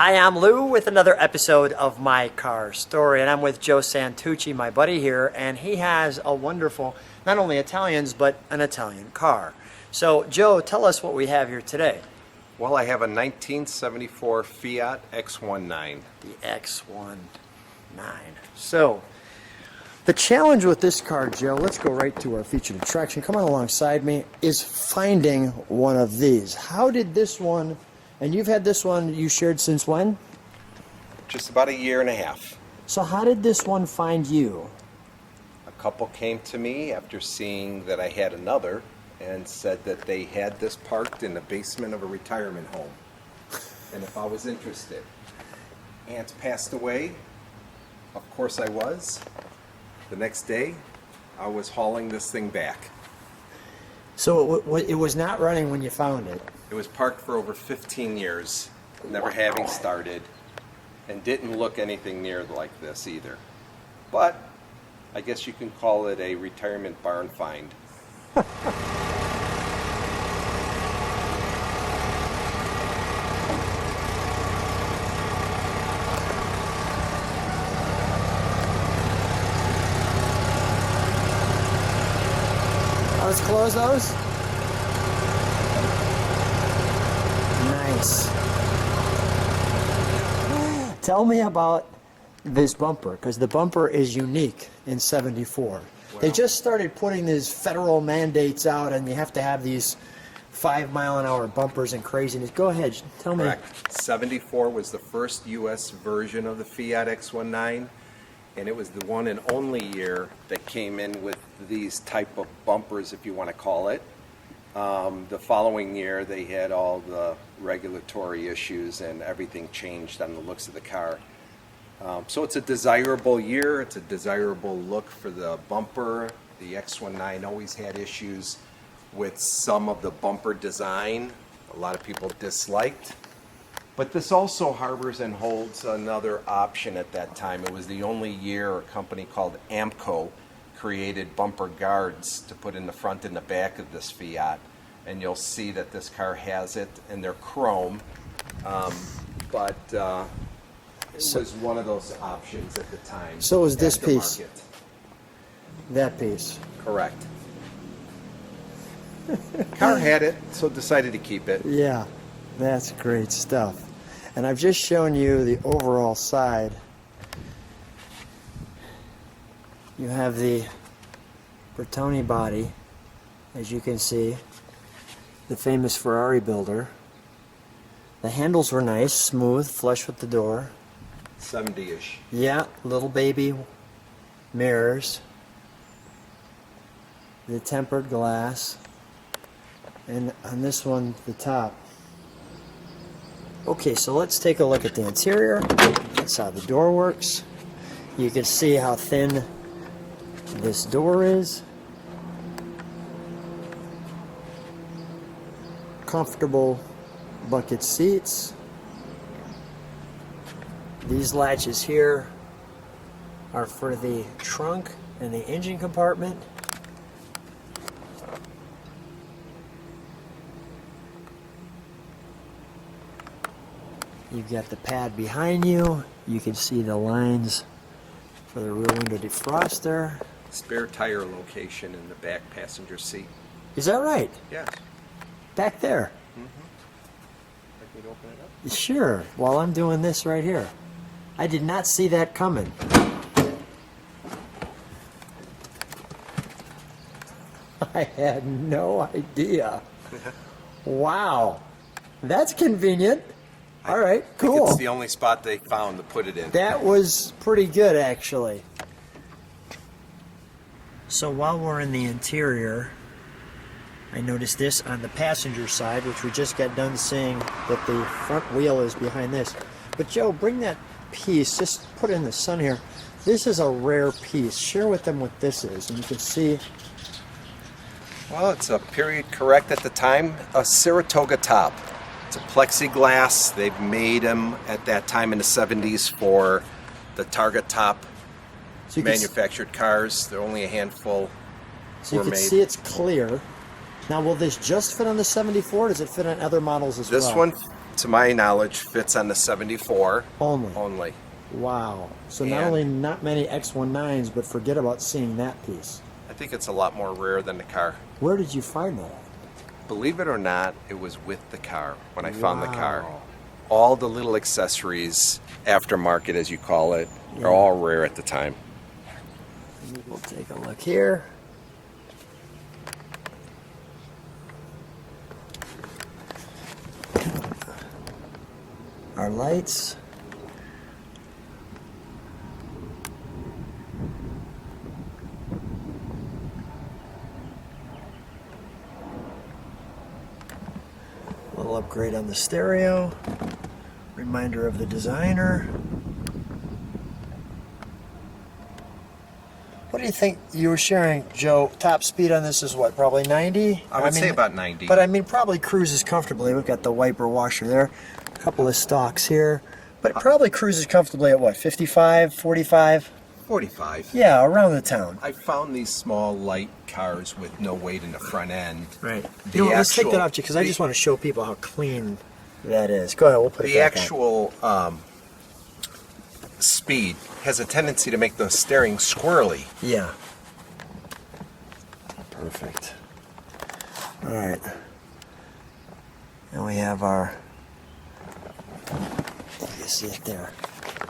Hi, I'm Lou with another episode of My Car Story, and I'm with Joe Santucci, my buddy here, and he has a wonderful, not only Italians, but an Italian car. So, Joe, tell us what we have here today. Well, I have a 1974 Fiat X19. The X19. So, the challenge with this car, Joe, let's go right to our featured attraction. Come on alongside me, is finding one of these. How did this one, and you've had this one you shared since when? Just about a year and a half. So how did this one find you? A couple came to me after seeing that I had another and said that they had this parked in the basement of a retirement home. And if I was interested. Aunt passed away. Of course I was. The next day, I was hauling this thing back. So it was not running when you found it? It was parked for over 15 years, never having started, and didn't look anything near like this either. But I guess you can call it a retirement barn find. Let's close those. Nice. Tell me about this bumper, because the bumper is unique in 74. Well, they just started putting these federal mandates out, and you have to have these 5-mile-an-hour bumpers and craziness. Go ahead, tell me. Correct. 74 was the first U.S. version of the Fiat X19. And it was the one and only year that came in with these type of bumpers, if you want to call it. The following year, they had all the regulatory issues and everything changed on the looks of the car. So it's a desirable year. It's a desirable look for the bumper. The X19 always had issues with some of the bumper design. A lot of people disliked. But this also harbors and holds another option at that time. It was the only year a company called Amco created bumper guards to put in the front and the back of this Fiat. And you'll see that this car has it, and they're chrome. But it was one of those options at the time. So was this piece? Market. That piece? Correct. Car had it, so decided to keep it. Yeah, that's great stuff. And I've just shown you the overall side. You have the Bertone body, as you can see, the famous Ferrari builder. The handles were nice, smooth, flush with the door. 70-ish. Yeah, little baby mirrors. The tempered glass. And on this one, the top. Okay, so let's take a look at the interior. That's how the door works. You can see how thin this door is. Comfortable bucket seats. These latches here are for the trunk and the engine compartment. You've got the pad behind you. You can see the lines for the rear window defroster. Spare tire location in the back passenger seat. Is that right? Yes. Back there? Like me to open it up? Sure, while I'm doing this right here. I did not see that coming. I had no idea. Wow. That's convenient. All right, cool. It's the only spot they found to put it in. That was pretty good, actually. So while we're in the interior, I noticed this on the passenger side, which we just got done seeing that the front wheel is behind this. But Joe, bring that piece, just put it in the sun here. This is a rare piece. Share with them what this is, and you can see. Well, it's a period correct at the time, a Saratoga top. It's a plexiglass. They've made them at that time in the 70s for the Target top So manufactured cars. There are only a handful so were you can made. see it's clear. Now, will this just fit on the 74, or does it fit on other models as This well? one to my knowledge, fits on the 74 Only. only. Wow. So And not only not many X19s, but forget about seeing that piece. I think it's a lot more rare than the car. Where did you find that? Believe it or not, it was with the car when I found the car. Wow. All the little accessories, aftermarket as you call it, Yeah. are all rare at the time. We'll take a look here. Our lights. A little upgrade on the stereo. Reminder of the designer. What do you think you were sharing, Joe? Top speed on this is what, probably 90? I would say about 90. But I mean, probably cruises comfortably. We've got the wiper washer there, a couple of stalks here. But it probably cruises comfortably at what, 55, 45? 45. Yeah, around the town. I found these small light cars with no weight in the front end. Right. The You know, let's take that actual- off, because I just want to show people how clean that is. Go ahead, we'll put it The back on. actual speed has a tendency to make the steering squirrely. Yeah. Perfect. All right. And we have our, you see it there.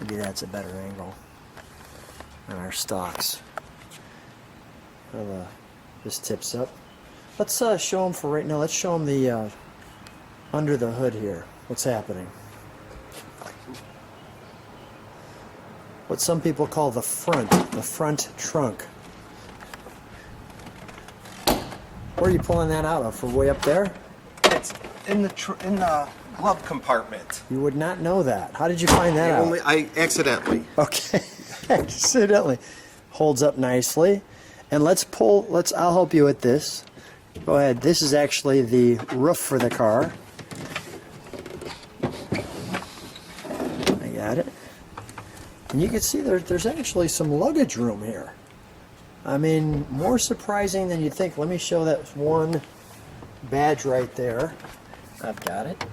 Maybe that's a better angle. And our stocks. Well, this tips up. Let's show them for right now. Let's show them the under the hood here. What's happening? What some people call the front trunk. Where are you pulling that out of? From way up there? It's in the glove compartment. You would not know that. How did you find that out? I accidentally. Okay, accidentally. Holds up nicely. And I'll help you with this. Go ahead. This is actually the roof for the car. I got it. And you can see there's actually some luggage room here. I mean, more surprising than you'd think. Let me show that one badge right there. I've got it.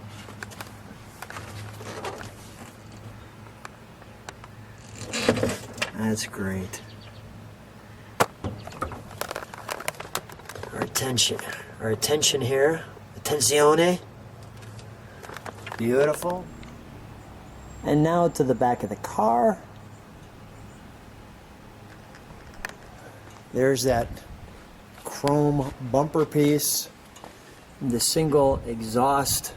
That's great. Our attention here. Attenzione. Beautiful. And now to the back of the car. There's that chrome bumper piece, the single exhaust,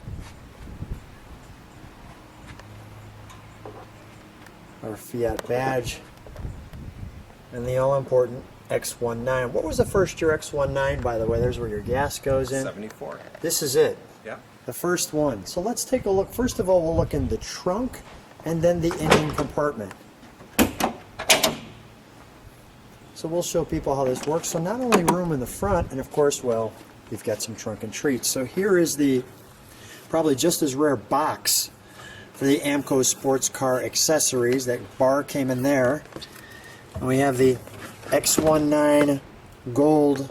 our Fiat badge, and the all-important X19. What was the first year X19, by the way? There's where your gas goes in. 74. This is it. Yeah. The first one. So let's take a look. First of all, we'll look in the trunk and then the engine compartment. So we'll show people how this works. So not only room in the front, and of course, well, you've got some trunk and treats. So here is the probably just as rare box for the Amco sports car accessories. That bar came in there. And we have the X19 gold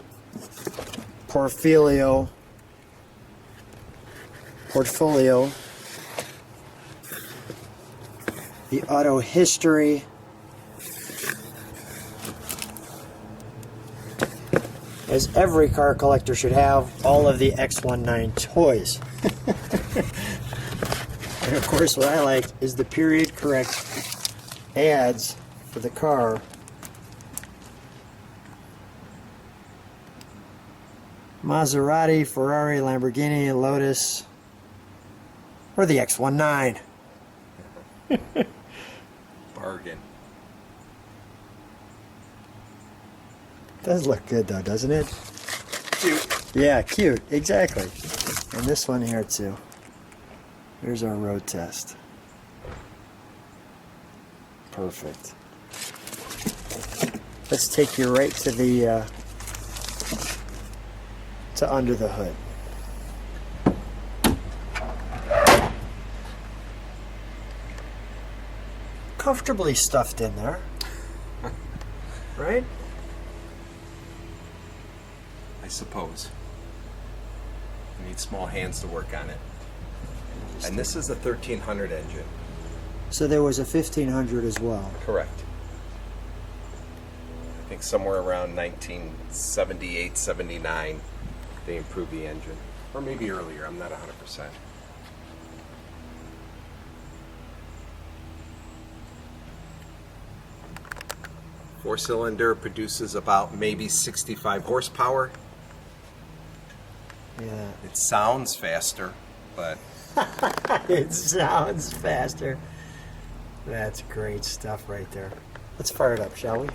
portfolio, the auto history, as every car collector should have, all of the X19 toys. And of course, what I like is the period correct ads for the car. Maserati, Ferrari, Lamborghini, Lotus, or the X19. Bargain. Does look good though, doesn't it? Cute. Yeah, cute, exactly. And this one here too. Here's our road test. Perfect. Let's take you right to the to under the hood. Comfortably stuffed in there, right? I suppose. You need small hands to work on it. And this is a 1300 engine. So there was a 1500 as well. Correct. I think somewhere around 1978, 79, they improved the engine. Or maybe earlier, I'm not 100%. Four-cylinder produces about maybe 65 horsepower. Yeah. It sounds faster, but It sounds faster. That's great stuff right there. Let's fire it up, shall we?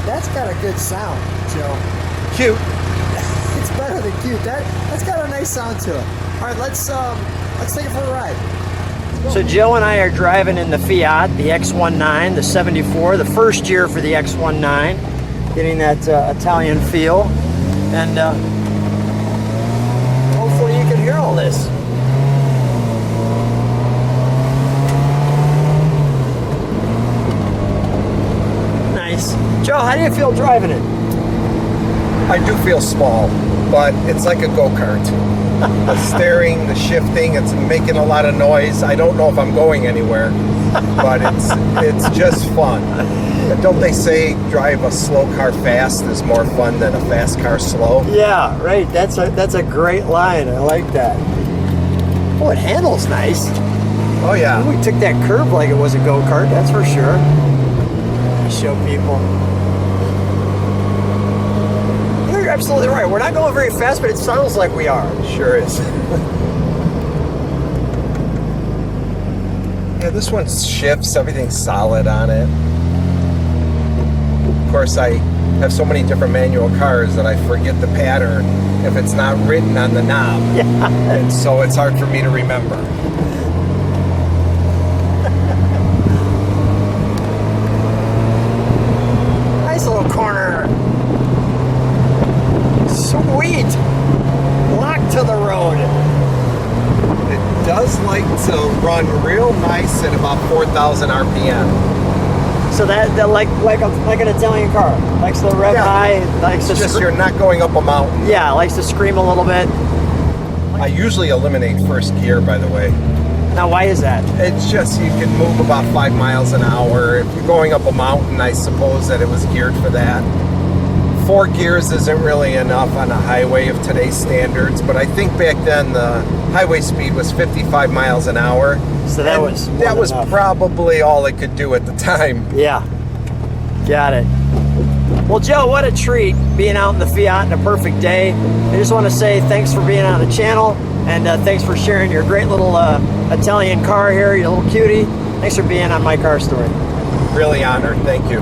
That's got a good sound, Joe. cute. It's better than cute. That's got a nice sound to it. All right, let's take it for a ride. So Joe and I are driving in the Fiat, the X19, the 74, the first year for the X19, getting that Italian feel, and hopefully you can hear all this. Nice. Joe, how do you feel driving it? I do feel small, but it's like a go-kart. The steering, the shifting, it's making a lot of noise. I don't know if I'm going anywhere, but it's just fun. And don't they say drive a slow car fast is more fun than a fast car slow? Yeah, right. That's a great line. I like that. Oh, it handles nice. Oh yeah. We took that curve like it was a go-kart, that's for sure. Show people. You're absolutely right. We're not going very fast, but it sounds like we are. It sure is. Yeah, this one shifts. Everything's solid on it. Of course, I have so many different manual cars that I forget the pattern if it's not written on the knob. Yeah. And so it's hard for me to remember. Nice little corner. Sweet. Lock to the road. It does like to run real nice at about 4,000 RPM. So that like an Italian car. Likes to rev high. Likes to It's just you're not going up a mountain. Yeah, likes to scream a little bit. I usually eliminate first gear, by the way. Now, why is that? It's just you can move about 5 miles an hour. If you're going up a mountain, I suppose that it was geared for that. 4 gears isn't really enough on a highway of today's standards, but I think back then the highway speed was 55 miles an hour. So that was enough. Probably all it could do at the time. Yeah, got it. Well, Joe, what a treat being out in the Fiat on a perfect day. I just want to say thanks for being on the channel, and thanks for sharing your great little Italian car here, your little cutie. Thanks for being on My Car Story. Really honored. Thank you.